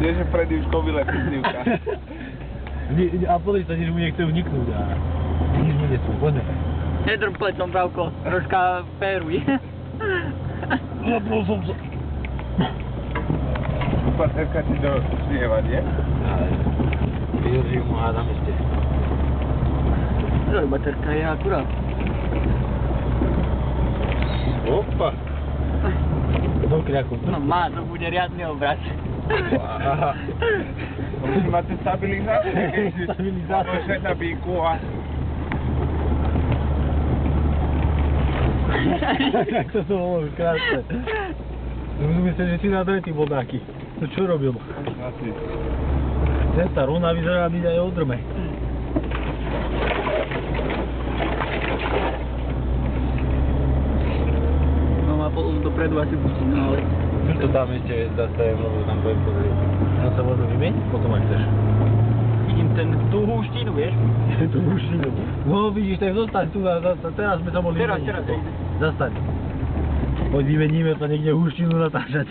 Vieš, že Freddy už kovile priznívka. A podľa sa, že mu nechce vniknúť a nič mu nesú, poďme. Nedrb pletom, Bravko, troška féruj. Zabol som sa. Paterka ti do snieva, nie? Ale vydržím mu hádam ešte. Baterka je akurát. Opa. Do kriaku. No má, to bude riadny obraz. Aha. Musí mať stabilizátor, keď si Stabilizátor. pošle na bíku a... Tak to bolo krásne. Myslím, že si na drety bol taký. To čo robil? Asi. Cesta rovná vyzerá byť aj odrme. No má potom dopredu asi pustí, no ale... To tam ešte zastavím, lebo tam budem pozrieť. No sa možno vymeniť? Potom ak chceš. Vidím tú húštinu, vieš? Tú húštinu. No vidíš, tak zostaň tu a teraz sme sa mohli Teraz. Zastaň. Poď vymeníme to niekde húštinu natáčať.